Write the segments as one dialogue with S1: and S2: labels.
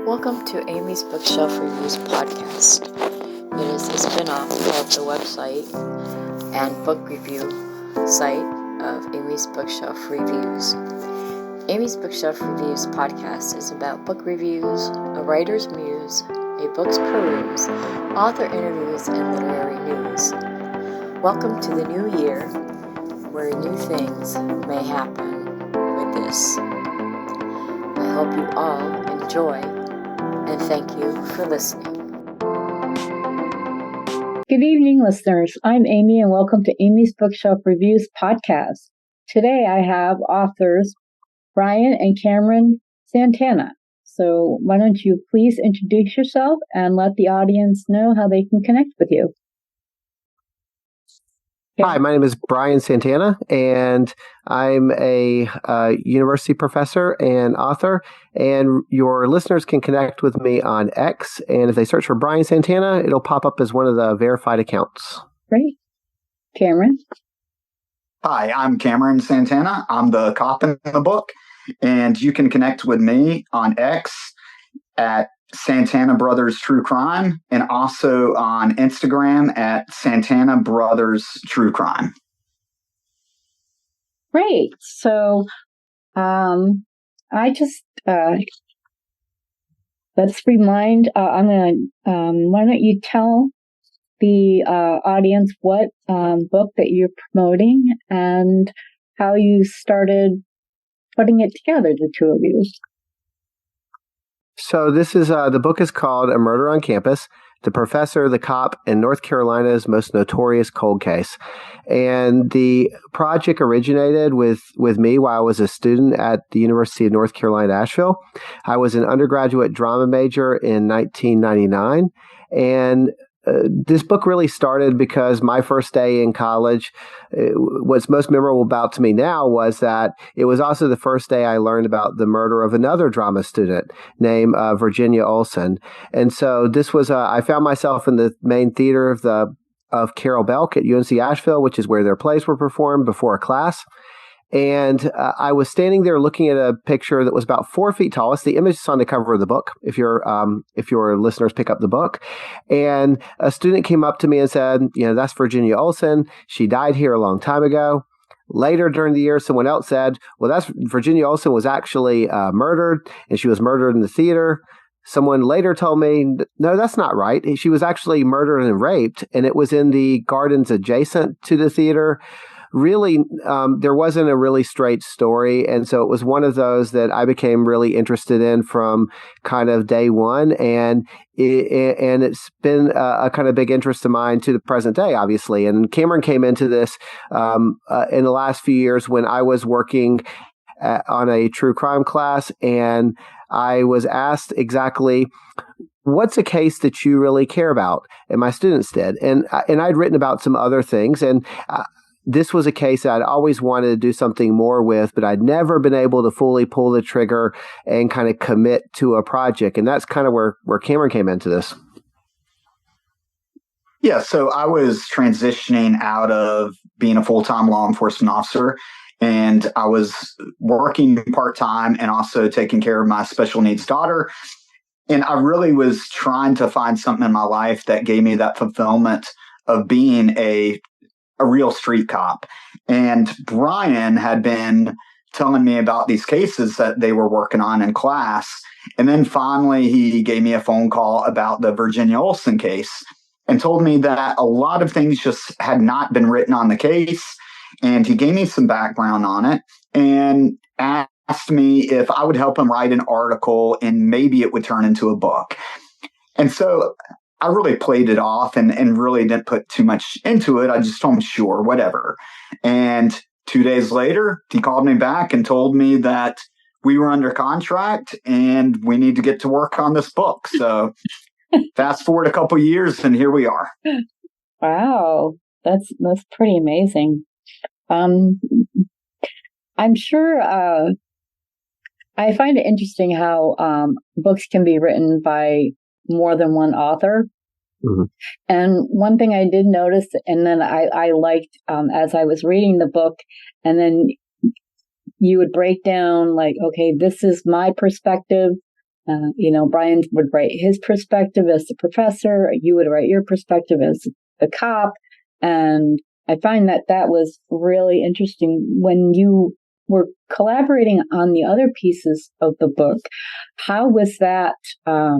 S1: Welcome to Amy's Bookshelf Reviews podcast. It is a spin-off of the website and book review site of Amy's Bookshelf Reviews. Amy's Bookshelf Reviews podcast is about book reviews, a writer's muse, a book's peruse, author interviews, and literary news. Welcome to the new year, where new things may happen with this. I hope you all enjoy, and thank you for listening.
S2: Good evening, listeners. I'm Amy, and welcome to Amy's Bookshelf Reviews podcast. Today I have authors Brian and Cameron Santana. So why don't you please introduce yourself and let the audience know how they can connect with you.
S3: Hi, my name is Brian Santana, and I'm a university professor and author, and your listeners can connect with me on X, and if they search for Brian Santana, it'll pop up as one of the verified accounts.
S2: Great. Cameron?
S4: Hi, I'm Cameron Santana. I'm the cop in the book, and you can connect with me on X at Santana Brothers True Crime, and also on Instagram at Santana Brothers True Crime.
S2: Great. So, let's remind, why don't you tell the audience what book that you're promoting and how you started putting it together, the two of you.
S3: So this is the book is called A Murder on Campus, The Professor, the Cop, and North Carolina's Most Notorious Cold Case. And the project originated with me while I was a student at the University of North Carolina, Asheville. I was an undergraduate drama major in 1999, and this book really started because my first day in college, what's most memorable about to me now was that it was also the first day I learned about the murder of another drama student named Virginia Olsen. And so this was, I found myself in the main theater of Carol Belk at UNC Asheville, which is where their plays were performed before a class. And I was standing there looking at a picture that was about 4 feet tall. It's the image that's on the cover of the book, if your listeners pick up the book. And a student came up to me and said, that's Virginia Olsen. She died here a long time ago. Later during the year, someone else said, well, that's Virginia Olsen was actually murdered, and she was murdered in the theater. Someone later told me, no, that's not right. She was actually murdered and raped, and it was in the gardens adjacent to the theater. Really, there wasn't a really straight story. And so it was one of those that I became really interested in from kind of day one. And it's been a kind of big interest of mine to the present day, obviously. And Cameron came into this in the last few years when I was working on a true crime class. And I was asked exactly, what's a case that you really care about? And my students did. And I'd written about some other things. And this was a case that I'd always wanted to do something more with, but I'd never been able to fully pull the trigger and kind of commit to a project. And that's kind of where Cameron came into this.
S4: Yeah, so I was transitioning out of being a full-time law enforcement officer, and I was working part-time and also taking care of my special needs daughter. And I really was trying to find something in my life that gave me that fulfillment of being a real street cop. And Brian had been telling me about these cases that they were working on in class. And then finally, he gave me a phone call about the Virginia Olsen case and told me that a lot of things just had not been written on the case. And he gave me some background on it and asked me if I would help him write an article and maybe it would turn into a book. And so I really played it off and really didn't put too much into it. I just told him, sure, whatever. And 2 days later, he called me back and told me that we were under contract and we need to get to work on this book. So fast forward a couple years and here we are.
S2: Wow, that's pretty amazing. I'm sure I find it interesting how books can be written by more than one author. Mm-hmm. And one thing I did notice, and then I liked as I was reading the book, and then you would break down like, okay, this is my perspective, Brian would write his perspective as the professor, you would write your perspective as the cop. And I find that was really interesting. When you were collaborating on the other pieces of the book, how was that? Were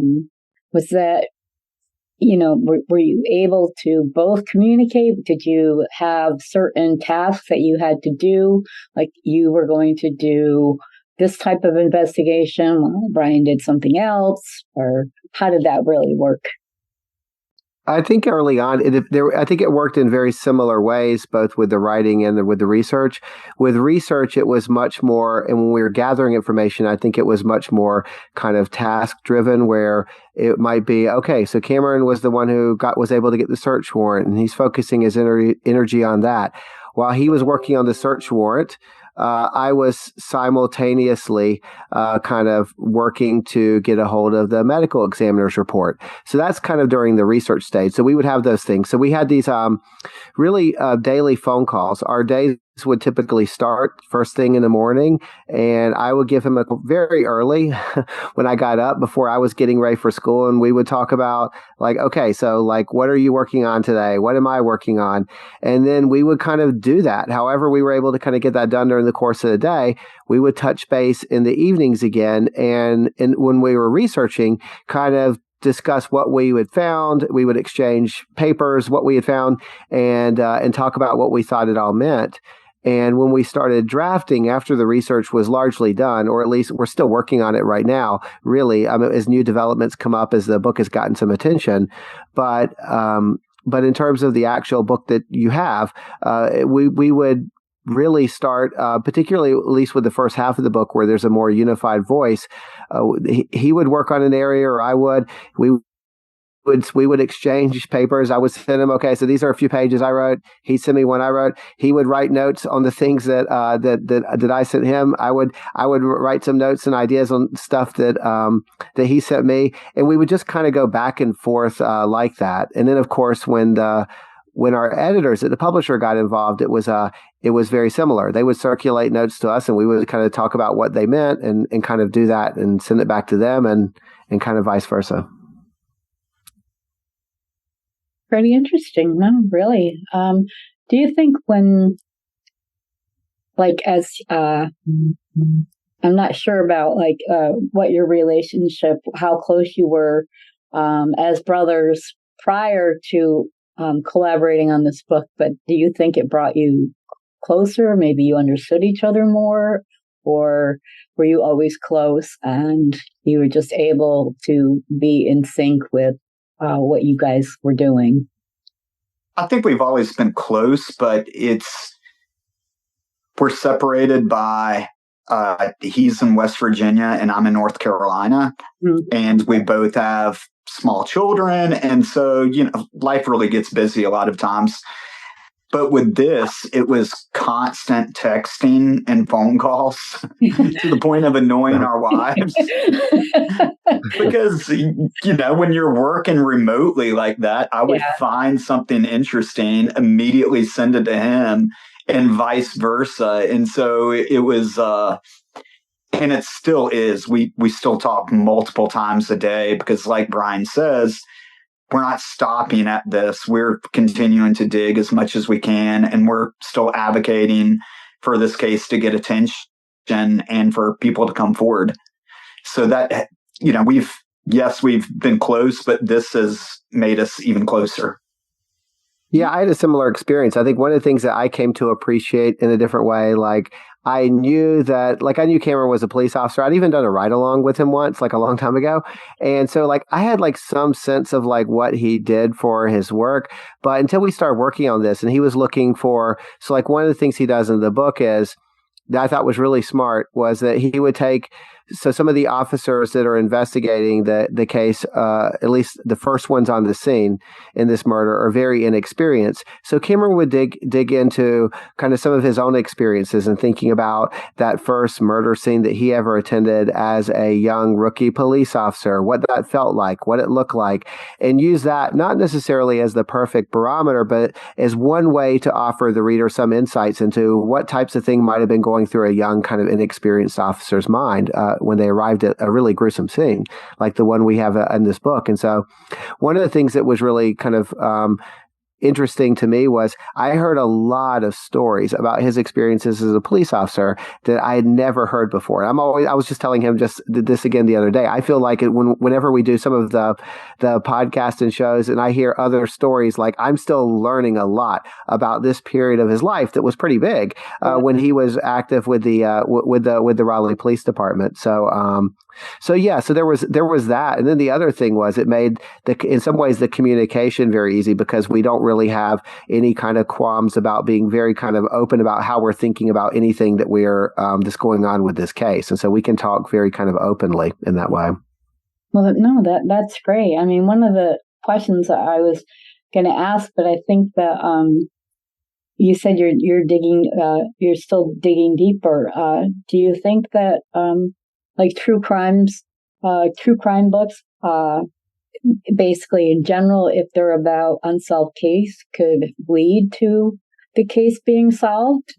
S2: you able to both communicate? Did you have certain tasks that you had to do? Like you were going to do this type of investigation while Brian did something else? Or how did that really work?
S3: I think early on, I think it worked in very similar ways, both with the writing and with the research. With research, it was much more, and when we were gathering information, I think it was much more kind of task-driven, where it might be, okay, so Cameron was the one who was able to get the search warrant, and he's focusing his energy on that. While he was working on the search warrant, I was simultaneously kind of working to get a hold of the medical examiner's report. So that's kind of during the research stage. So we would have those things. So we had these really daily phone calls. Our days would typically start first thing in the morning, and I would give him a very early when I got up before I was getting ready for school, and we would talk about like, okay, so like, what are you working on today? What am I working on? And then we would kind of do that. However, we were able to kind of get that done during the course of the day. We would touch base in the evenings again, and when we were researching, kind of discuss what we had found. We would exchange papers, what we had found, and talk about what we thought it all meant. And when we started drafting, after the research was largely done, or at least we're still working on it right now, really, as new developments come up, as the book has gotten some attention. But in terms of the actual book that you have, we would really start, particularly at least with the first half of the book, where there's a more unified voice. He would work on an area, or I would. We would exchange papers. I would send him, okay, so these are a few pages I wrote. He'd send me one I wrote. He would write notes on the things that I sent him. I would write some notes and ideas on stuff that he sent me, and we would just kind of go back and forth like that. And then, of course, when our editors at the publisher got involved, it was very similar. They would circulate notes to us, and we would kind of talk about what they meant and kind of do that and send it back to them, and kind of vice versa.
S2: Pretty interesting. No, really. Do you think I'm not sure about what your relationship, how close you were as brothers prior to collaborating on this book, but do you think it brought you closer? Maybe you understood each other more, or were you always close and you were just able to be in sync with what you guys were doing?
S4: I think we've always been close, but we're separated by he's in West Virginia and I'm in North Carolina, and we both have small children, and so life really gets busy a lot of times. But with this, it was constant texting and phone calls to the point of annoying our wives. Because, when you're working remotely like that, I would find something interesting, immediately send it to him, and vice versa. And so it was, and it still is. We still talk multiple times a day because, like Brian says, we're not stopping at this. We're continuing to dig as much as we can, and we're still advocating for this case to get attention and for people to come forward. So that, we've been close, but this has made us even closer.
S3: Yeah, I had a similar experience. I think one of the things that I came to appreciate in a different way, I knew Cameron was a police officer. I'd even done a ride-along with him once, a long time ago. And so, I had, some sense of, what he did for his work. But until we started working on this, and he was looking for... So, one of the things he does in the book is, that I thought was really smart, was that he would take... So some of the officers that are investigating the case, at least the first ones on the scene in this murder, are very inexperienced. So Cameron would dig into kind of some of his own experiences and thinking about that first murder scene that he ever attended as a young rookie police officer, what that felt like, what it looked like, and use that not necessarily as the perfect barometer, but as one way to offer the reader some insights into what types of thing might have been going through a young kind of inexperienced officer's mind. they arrived at a really gruesome scene, like the one we have in this book. And so, one of the things that was really kind of interesting to me was I heard a lot of stories about his experiences as a police officer that I had never heard before. I was just telling him just this again the other day. I feel like whenever we do some of the podcast and shows and I hear other stories, like I'm still learning a lot about this period of his life that was pretty big when he was active with the Raleigh Police Department. So there was that, and then the other thing was it made in some ways the communication very easy because we don't really have any kind of qualms about being very kind of open about how we're thinking about anything that we're that's going on with this case, and so we can talk very kind of openly in that way.
S2: Well, no, that's great. I mean, one of the questions that I was going to ask, but I think that you said you're digging, you're still digging deeper. Do you think that like true crime books, basically in general, if they're about unsolved case, could lead to the case being solved?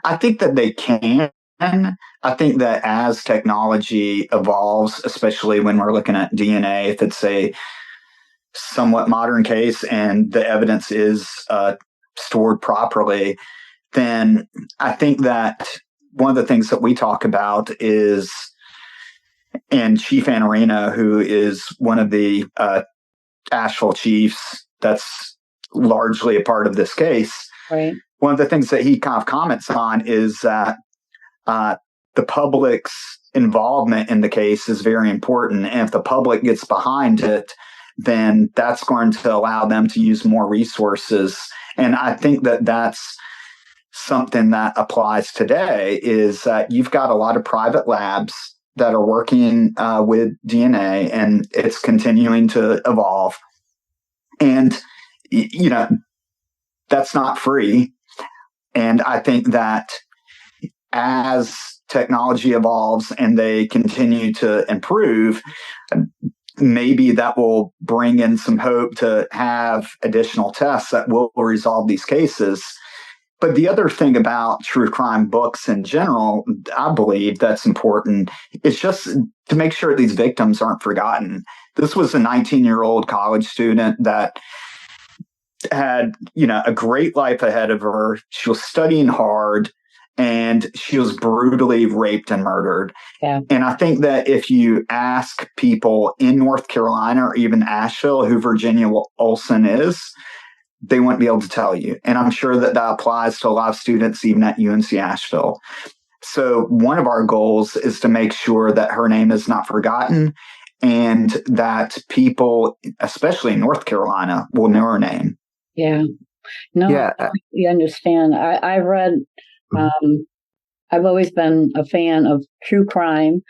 S4: I think that they can. I think that as technology evolves, especially when we're looking at DNA, if it's a somewhat modern case and the evidence is stored properly, then I think that one of the things that we talk about is, and Chief Anarina, who is one of the Asheville chiefs that's largely a part of this case,
S2: right.
S4: One of the things that he kind of comments on is that the public's involvement in the case is very important. And if the public gets behind it, then that's going to allow them to use more resources. And I think that that's something that applies today is that you've got a lot of private labs that are working with DNA, and it's continuing to evolve. And, that's not free. And I think that as technology evolves and they continue to improve, maybe that will bring in some hope to have additional tests that will resolve these cases. But the other thing about true crime books in general, I believe that's important, is just to make sure these victims aren't forgotten. This was a 19-year-old college student that had, a great life ahead of her. She was studying hard, and she was brutally raped and murdered.
S2: Yeah.
S4: And I think that if you ask people in North Carolina or even Asheville who Virginia Olsen is, they wouldn't be able to tell you. And I'm sure that applies to a lot of students, even at UNC Asheville. So one of our goals is to make sure that her name is not forgotten and that people, especially in North Carolina, will know her name.
S2: Yeah. No,
S3: Yeah.
S2: you understand. I've read, I've always been a fan of true crime.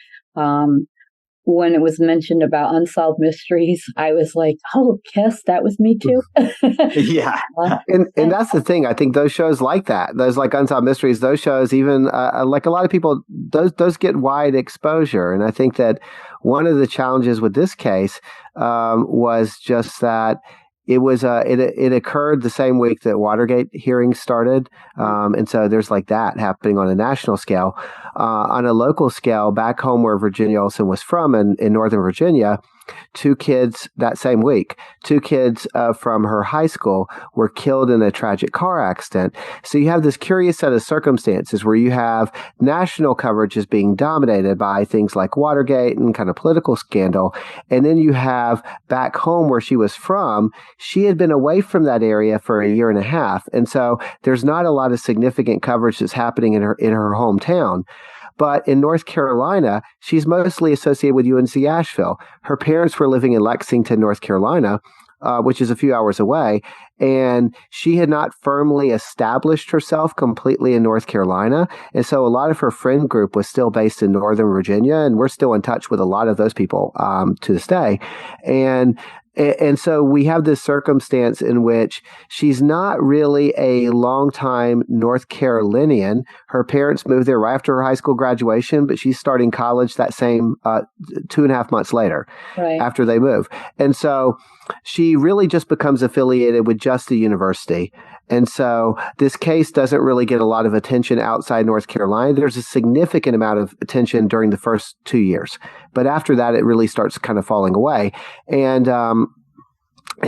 S2: When it was mentioned about unsolved mysteries, I was like, oh, yes, that was me too.
S4: Yeah.
S3: And that's the thing. I think those shows like that, those like Unsolved Mysteries, those shows, even like a lot of people, those get wide exposure. And I think that one of the challenges with this case was just that it was it occurred the same week that Watergate hearings started, and so there's like that happening on a national scale. On a local scale, back home where Virginia Olsen was from in Northern Virginia, two kids that same week, from her high school were killed in a tragic car accident. So you have this curious set of circumstances where you have national coverage is being dominated by things like Watergate and kind of political scandal. And then you have back home where she was from, she had been away from that area for a year and a half. And so there's not a lot of significant coverage that's happening in her hometown. But in North Carolina, she's mostly associated with UNC Asheville. Her parents were living in Lexington, North Carolina, which is a few hours away. And she had not firmly established herself completely in North Carolina. And so a lot of her friend group was still based in Northern Virginia. And we're still in touch with a lot of those people to this day. And so we have this circumstance in which she's not really a longtime North Carolinian. Her parents moved there right after her high school graduation, but she's starting college that same 2.5 months later,
S2: right,
S3: after they move. And so she really just becomes affiliated with just the university. And so this case doesn't really get a lot of attention outside North Carolina. There's a significant amount of attention during the first 2 years, but after that, it really starts kind of falling away. And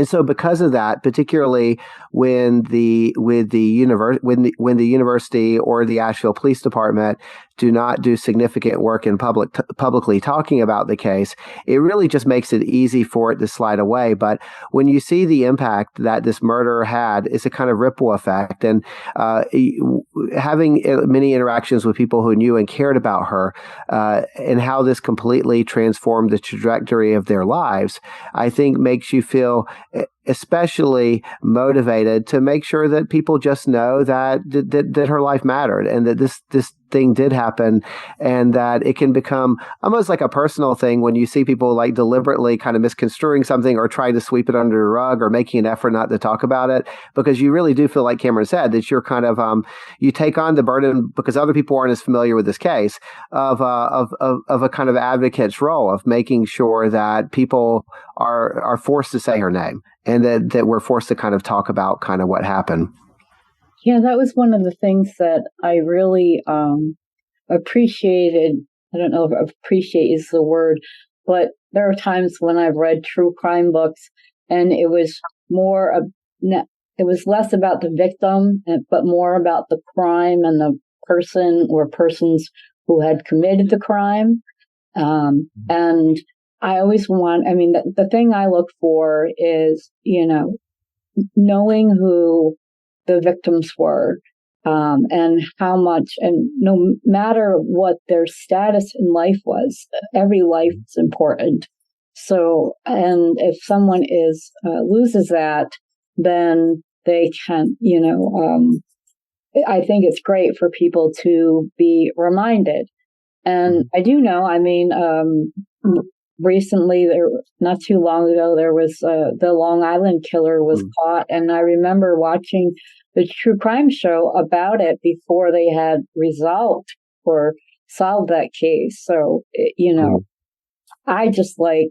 S3: so, because of that, particularly when the university or the Asheville Police Department do not do significant work in publicly talking about the case, it really just makes it easy for it to slide away. But when you see the impact that this murder had, it's a kind of ripple effect. And having many interactions with people who knew and cared about her, and how this completely transformed the trajectory of their lives, I think makes you feel especially motivated to make sure that people just know that her life mattered, and that this thing did happen, and that it can become almost like a personal thing when you see people like deliberately kind of misconstruing something or trying to sweep it under the rug or making an effort not to talk about it, because you really do feel, like Cameron said, that you're kind of you take on the burden, because other people aren't as familiar with this case, of a kind of advocate's role of making sure that people are forced to say her name, and that we're forced to kind of talk about kind of what happened.
S2: Yeah, that was one of the things that I really appreciated. I don't know if appreciate is the word, but there are times when I've read true crime books, and it was less about the victim, but more about the crime and the person or persons who had committed the crime. And I always the thing I look for is, knowing who the victims were, and how much, and no matter what their status in life was, every life is important. So, and if someone loses that, then they can, I think it's great for people to be reminded. And I do know, recently, not too long ago, there was the Long Island killer was caught, and I remember watching the true crime show about it before they had resolved or solved that case. So, I just I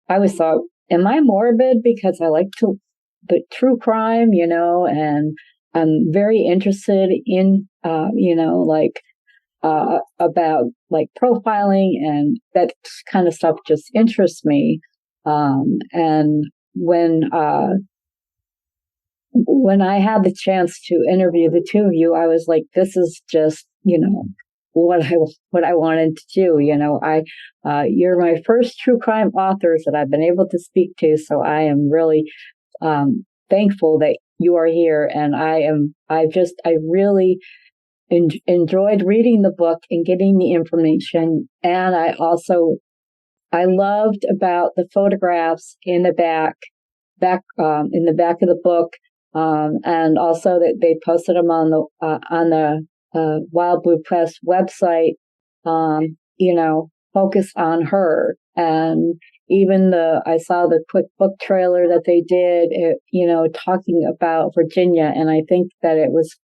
S2: always thought, am I morbid because I like the true crime, and I'm very interested in, about like profiling, and that kind of stuff just interests me. And when I had the chance to interview the two of you, I was like, this is just, what I wanted to do. You're my first true crime authors that I've been able to speak to. So I am really thankful that you are here. And I really enjoyed reading the book and getting the information. And I loved about the photographs in the back of the book, and also that they posted them on the Wild Blue Press website. Focus on her, and even I saw the quick book trailer that they did, talking about Virginia, and I think that it was.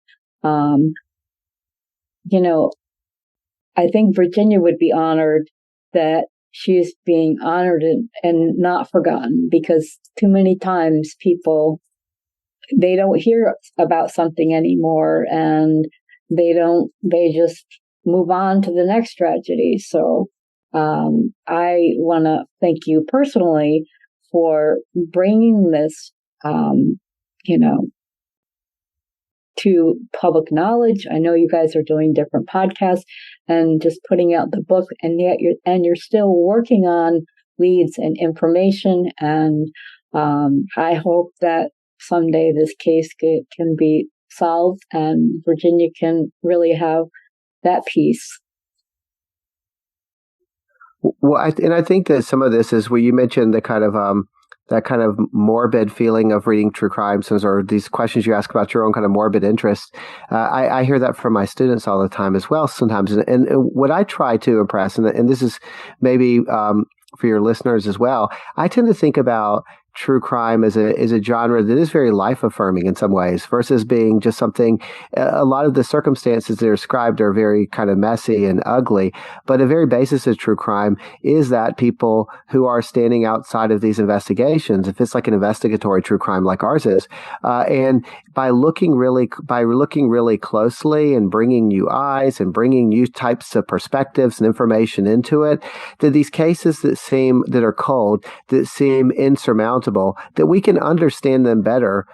S2: I think Virginia would be honored that she's being honored and not forgotten, because too many times they don't hear about something anymore, and they just move on to the next tragedy. So I want to thank you personally for bringing this, to public knowledge. I know you guys are doing different podcasts and just putting out the book, and yet you're still working on leads and information. And I hope that someday this case can be solved and Virginia can really have that peace.
S3: Well, I think that some of this is where you mentioned the kind of that kind of morbid feeling of reading true crime, or these questions you ask about your own kind of morbid interest. I hear that from my students all the time as well sometimes. And what I try to impress, and this is maybe for your listeners as well, I tend to think about true crime is a genre that is very life affirming in some ways versus being just something. A lot of the circumstances that are described are very kind of messy and ugly, but the very basis of true crime is that people who are standing outside of these investigations, if it's like an investigatory true crime like ours is, and by looking really closely and bringing new eyes and bringing new types of perspectives and information into it, that these cases that are cold, that seem insurmountable, that we can understand them better,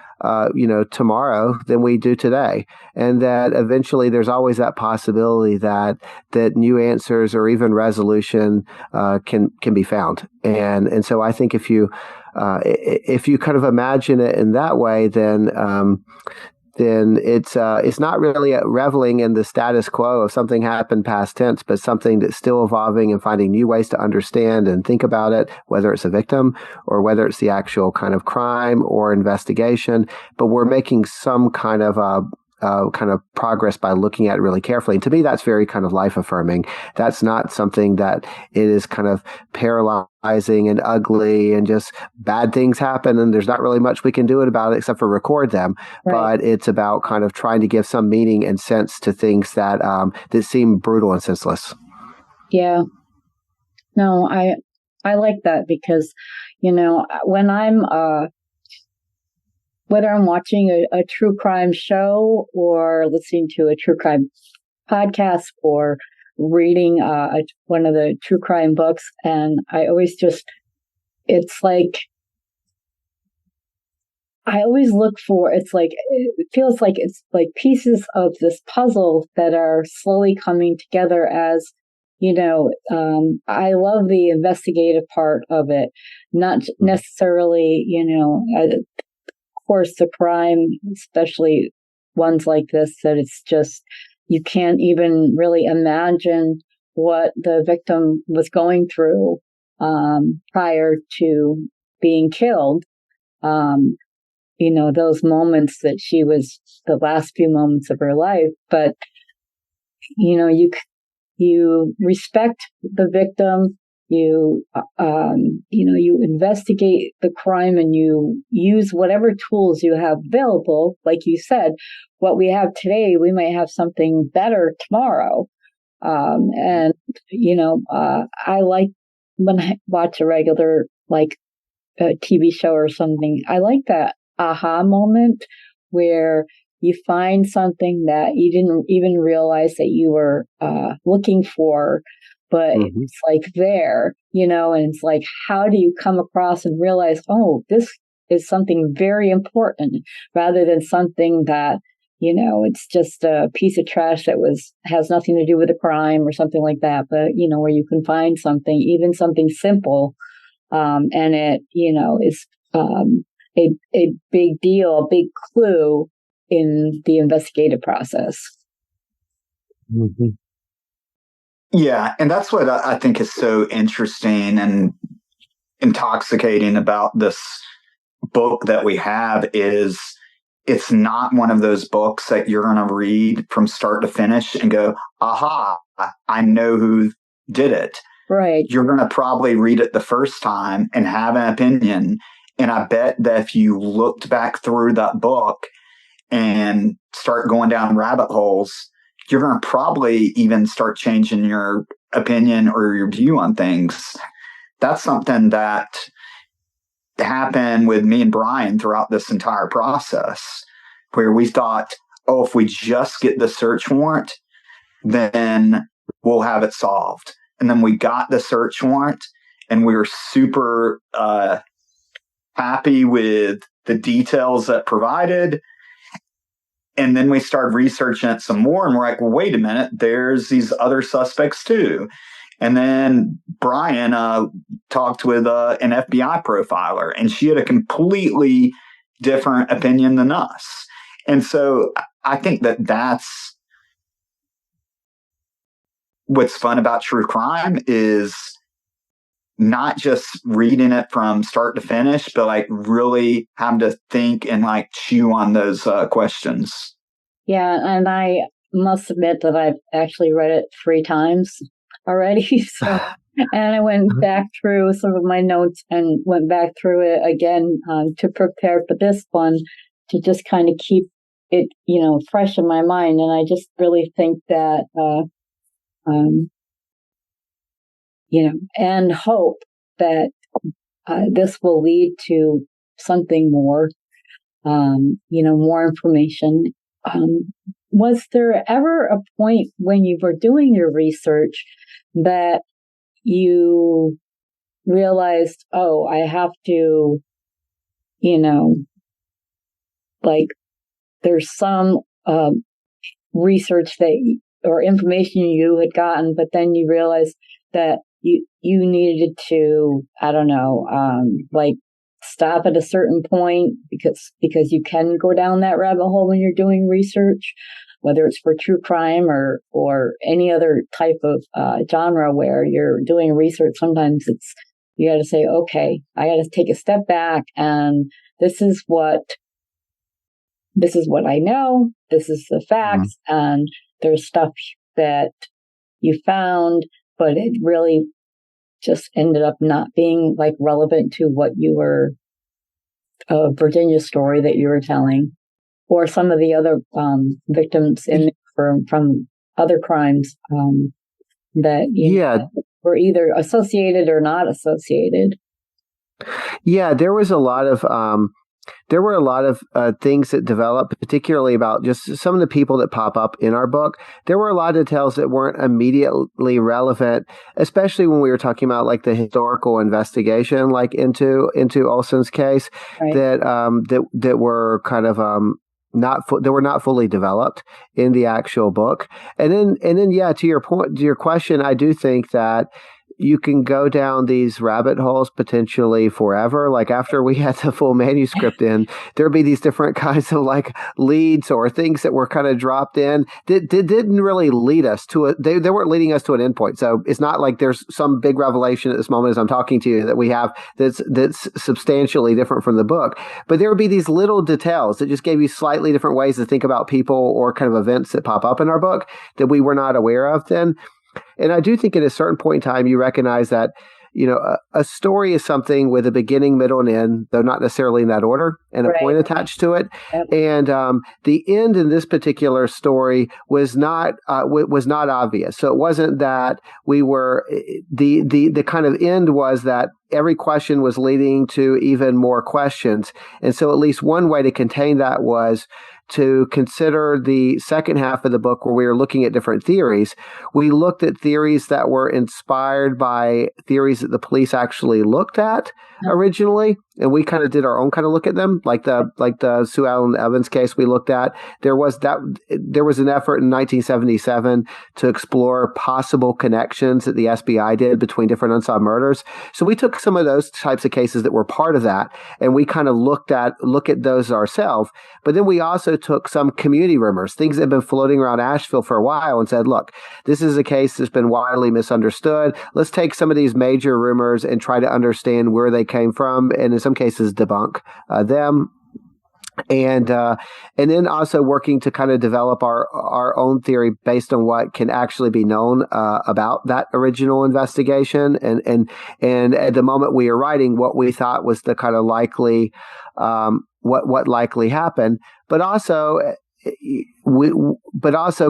S3: tomorrow than we do today, and that eventually there's always that possibility that new answers or even resolution can be found. And so I think if you kind of imagine it in that way, then it's not really reveling in the status quo of something happened past tense, but something that's still evolving and finding new ways to understand and think about it, whether it's a victim or whether it's the actual kind of crime or investigation. But we're making some kind of progress by looking at it really carefully. And to me, that's very kind of life affirming. That's not something that it is kind of paralyzing and ugly and just bad things happen and there's not really much we can do about it except for record them. Right. But it's about kind of trying to give some meaning and sense to things that seem brutal and senseless.
S2: Yeah. No, I like that because, when I'm whether I'm watching a true crime show or listening to a true crime podcast or reading one of the true crime books, and I always it's like, I always look for, it feels like it's like pieces of this puzzle that are slowly coming together as, I love the investigative part of it, not necessarily, course, the crime, especially ones like this, that it's just, you can't even really imagine what the victim was going through prior to being killed. Those moments that she was, the last few moments of her life, but, you respect the victim. You investigate the crime and you use whatever tools you have available. Like you said, what we have today, we might have something better tomorrow. I like when I watch a regular, like a TV show or something, I like that aha moment where you find something that you didn't even realize that you were looking for, but it's like there, and it's like, how do you come across and realize, oh, this is something very important rather than something that, it's just a piece of trash that has nothing to do with a crime or something like that. But, where you can find something, even something simple, and it, is a big deal, a big clue in the investigative process.
S3: Mm-hmm.
S4: Yeah, and that's what I think is so interesting and intoxicating about this book that we have is it's not one of those books that you're going to read from start to finish and go, aha, I know who did it.
S2: Right.
S4: You're going to probably read it the first time and have an opinion. And I bet that if you looked back through that book and start going down rabbit holes, you're going to probably even start changing your opinion or your view on things. That's something that happened with me and Brian throughout this entire process, where we thought, oh, if we just get the search warrant, then we'll have it solved. And then we got the search warrant and we were super happy with the details that provided. And then we started researching it some more and we're like, well, wait a minute, there's these other suspects too. And then Brian talked with an FBI profiler and she had a completely different opinion than us. And so I think that that's what's fun about true crime is not just reading it from start to finish, but like really having to think and like chew on those questions.
S2: Yeah, and I must admit that I've actually read it 3 times already. So And I went back through some of my notes and went back through it again to prepare for this one, to just kind of keep it, fresh in my mind. And I just really think that, and hope that this will lead to something more, more information. Was there ever a point when you were doing your research that you realized, oh, I have to, like there's some research or information you had gotten, but then you realized that you needed to, I don't know, stop at a certain point because you can go down that rabbit hole when you're doing research, whether it's for true crime or any other type of genre where you're doing research. Sometimes you got to say, okay, I got to take a step back, and this is what I know. This is the facts, and there's stuff that you found, but it really just ended up not being relevant to what you were, Virginia story that you were telling, or some of the other victims from other crimes that were either associated or not associated.
S3: Yeah, there was a lot of there were a lot of things that developed, particularly about just some of the people that pop up in our book. There were a lot of details that weren't immediately relevant, especially when we were talking about the historical investigation, into Olson's case, right. that were kind of they were not fully developed in the actual book. And then yeah, to your question, I do think that you can go down these rabbit holes potentially forever. After we had the full manuscript in, there'd be these different kinds of leads or things that were kind of dropped in that didn't really lead us to they weren't leading us to an endpoint. So it's not like there's some big revelation at this moment as I'm talking to you that we have that's substantially different from the book. But there would be these little details that just gave you slightly different ways to think about people or kind of events that pop up in our book that we were not aware of then. And I do think at a certain point in time, you recognize that, a story is something with a beginning, middle, and end, though not necessarily in that order, and a point attached to it. Yep. And the end in this particular story was not obvious. So it wasn't that we were the kind of end was that every question was leading to even more questions. And so at least one way to contain that was to consider the second half of the book where we were looking at different theories. We looked at theories that were inspired by theories that the police actually looked at originally, and we kind of did our own kind of look at them, like the Sue Ellen Evans case we looked at. There was an effort in 1977 to explore possible connections that the FBI did between different unsolved murders. So we took some of those types of cases that were part of that, and we kind of look at those ourselves. But then we also took some community rumors, things that have been floating around Asheville for a while, and said, look, this is a case that's been widely misunderstood. Let's take some of these major rumors and try to understand where they came from, and in some cases debunk them. And then also working to kind of develop our own theory based on what can actually be known about that original investigation, and at the moment we were writing, what we thought was the kind of likely what likely happened, but also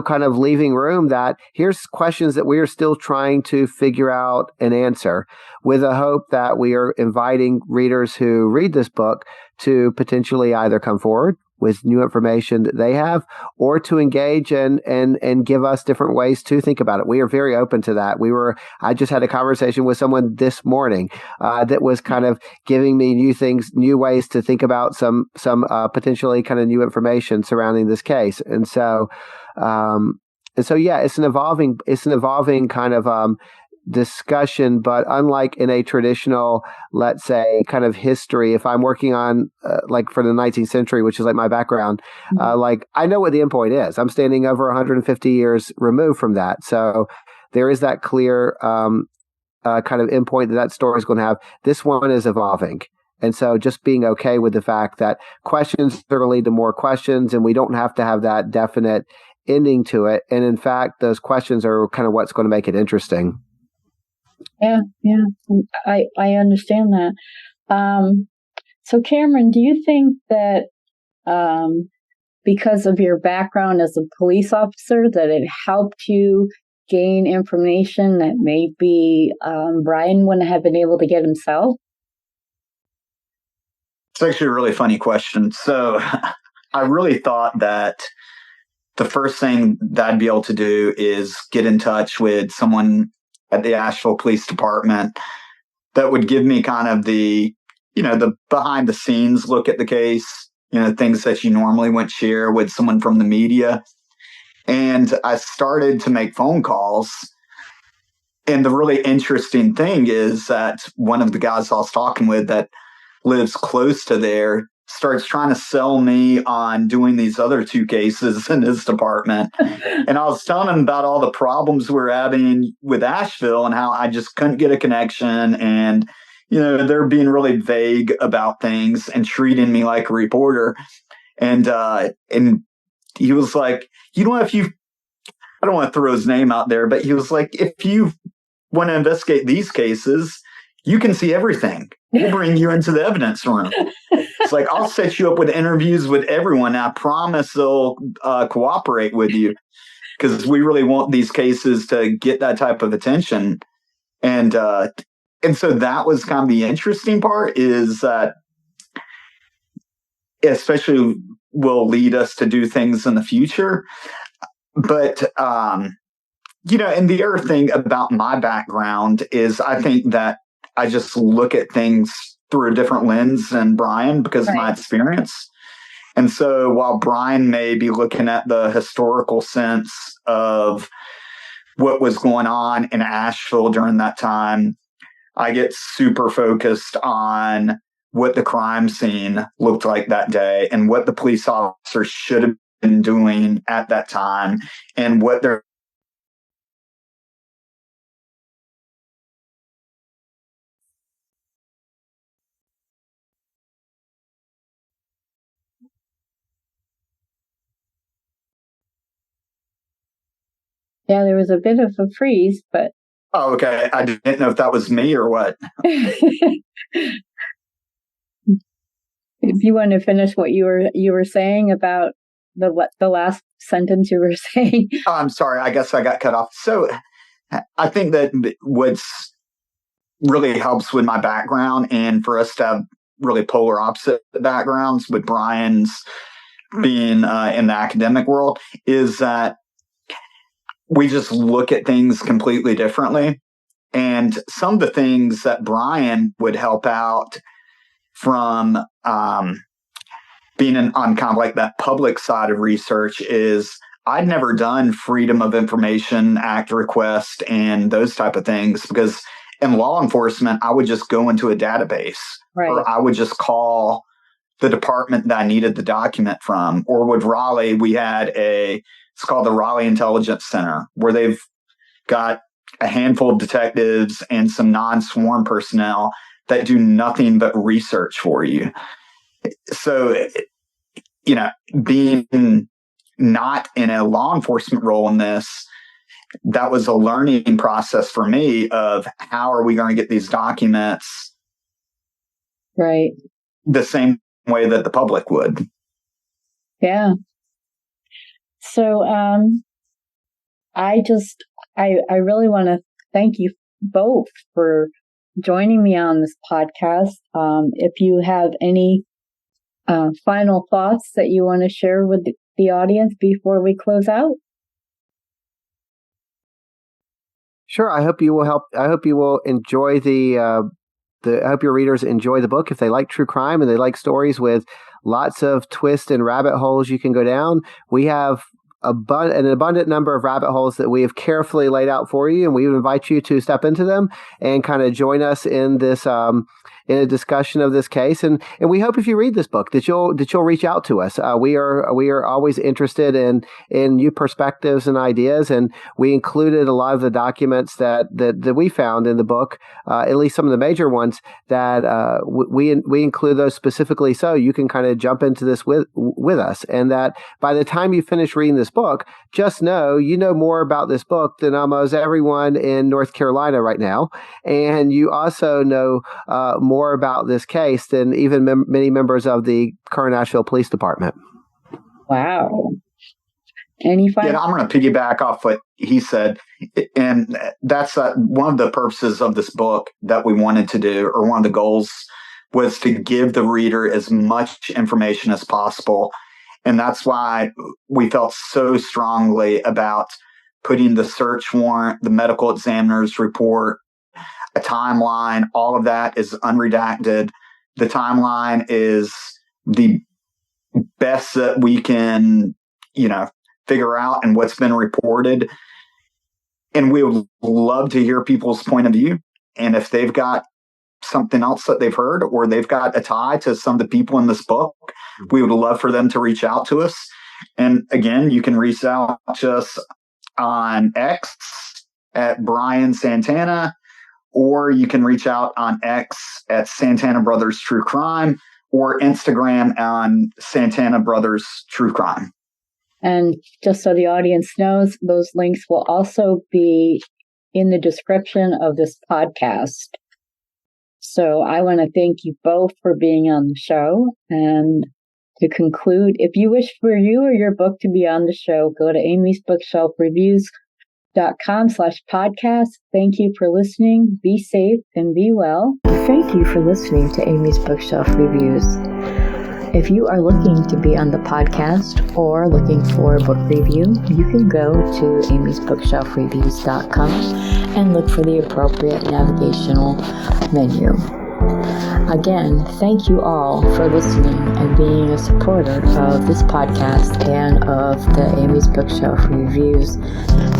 S3: kind of leaving room that here's questions that we are still trying to figure out and answer, with a hope that we are inviting readers who read this book to potentially either come forward with new information that they have, or to engage and give us different ways to think about it. We are very open to that. I just had a conversation with someone this morning that was kind of giving me new ways to think about some potentially kind of new information surrounding this case. And so yeah, it's an evolving kind of discussion, but unlike in a traditional, let's say, kind of history, if I'm working on for the 19th century, which is my background, I know what the endpoint is. I'm standing over 150 years removed from that. So there is that clear kind of endpoint that story is going to have. This one is evolving. And so just being okay with the fact that questions are going to lead to more questions, and we don't have to have that definite ending to it. And in fact, those questions are kind of what's going to make it interesting.
S2: Yeah, I understand that. So Cameron, do you think that because of your background as a police officer, that it helped you gain information that maybe Brian wouldn't have been able to get himself?
S4: It's actually a really funny question. So I really thought that the first thing that I'd be able to do is get in touch with someone at the Asheville Police Department that would give me kind of the behind the scenes look at the case, things that you normally wouldn't share with someone from the media. And I started to make phone calls. And the really interesting thing is that one of the guys I was talking with that lives close to there starts trying to sell me on doing these other two cases in his department. And I was telling him about all the problems we're having with Asheville and how I just couldn't get a connection. And, they're being really vague about things and treating me like a reporter. And he was like, I don't want to throw his name out there, but he was like, if you want to investigate these cases, you can see everything. We'll bring you into the evidence room. It's like, I'll set you up with interviews with everyone. I promise they'll cooperate with you because we really want these cases to get that type of attention. And so that was kind of the interesting part, is that especially will lead us to do things in the future. But, and the other thing about my background is I think that I just look at things through a different lens than Brian because of my experience. And so while Brian may be looking at the historical sense of what was going on in Asheville during that time, I get super focused on what the crime scene looked like that day and what the police officers should have been doing at that time and what their
S2: Yeah, there was a bit of a freeze, but
S4: Oh, okay. I didn't know if that was me or what.
S2: if you want to finish what you were saying about the last sentence you were saying.
S4: Oh, I'm sorry. I guess I got cut off. So I think that what's really helps with my background and for us to have really polar opposite backgrounds with Brian's being in the academic world is that we just look at things completely differently. And some of the things that Brian would help out from being on kind of like that public side of research is I'd never done Freedom of Information Act request and those type of things because in law enforcement, I would just go into a database or I would just call the department that I needed the document from. Or with Raleigh, we had it's called the Raleigh Intelligence Center, where they've got a handful of detectives and some non-sworn personnel that do nothing but research for you. So, being not in a law enforcement role in this, that was a learning process for me of how are we going to get these documents
S2: right
S4: the same way that the public would.
S2: Yeah. So I really want to thank you both for joining me on this podcast. If you have any final thoughts that you want to share with the audience before we close out.
S3: Sure. I hope you will enjoy I hope your readers enjoy the book. If they like true crime and they like stories with lots of twists and rabbit holes you can go down, we have an abundant number of rabbit holes that we have carefully laid out for you, and we invite you to step into them and kind of join us in this in a discussion of this case. And we hope if you read this book that you'll reach out to us. We are always interested in new perspectives and ideas, and we included a lot of the documents that we found in the book, at least some of the major ones that we include those specifically so you can kind of jump into this with us, and that by the time you finish reading this book, just know you know more about this book than almost everyone in North Carolina right now, and you also know more about this case than even many members of the current Nashville Police Department.
S2: Wow. Any final?
S4: Yeah, I'm going to piggyback off what he said. And that's one of the purposes of this book that we wanted to do, or one of the goals, was to give the reader as much information as possible. And that's why we felt so strongly about putting the search warrant, the medical examiner's report, a timeline. All of that is unredacted. The timeline is the best that we can, figure out and what's been reported. And we would love to hear people's point of view. And if they've got something else that they've heard, or they've got a tie to some of the people in this book, we would love for them to reach out to us. And again, you can reach out to us on X at Brian Santana, or you can reach out on X at Santana Brothers True Crime, or Instagram on Santana Brothers True Crime.
S2: And just so the audience knows, those links will also be in the description of this podcast. So I want to thank you both for being on the show. And to conclude, if you wish for you or your book to be on the show, go to amysbookshelfreviews.com/podcast. Thank you for listening. Be safe and be well.
S1: Thank you for listening to Amy's Bookshelf Reviews. If you are looking to be on the podcast or looking for a book review, you can go to amysbookshelfreviews.com and look for the appropriate navigational menu. Again, thank you all for listening and being a supporter of this podcast and of the Amy's Bookshelf Reviews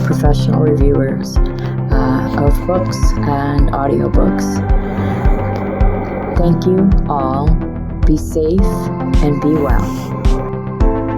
S1: professional reviewers of books and audiobooks. Thank you all. Be safe and be well.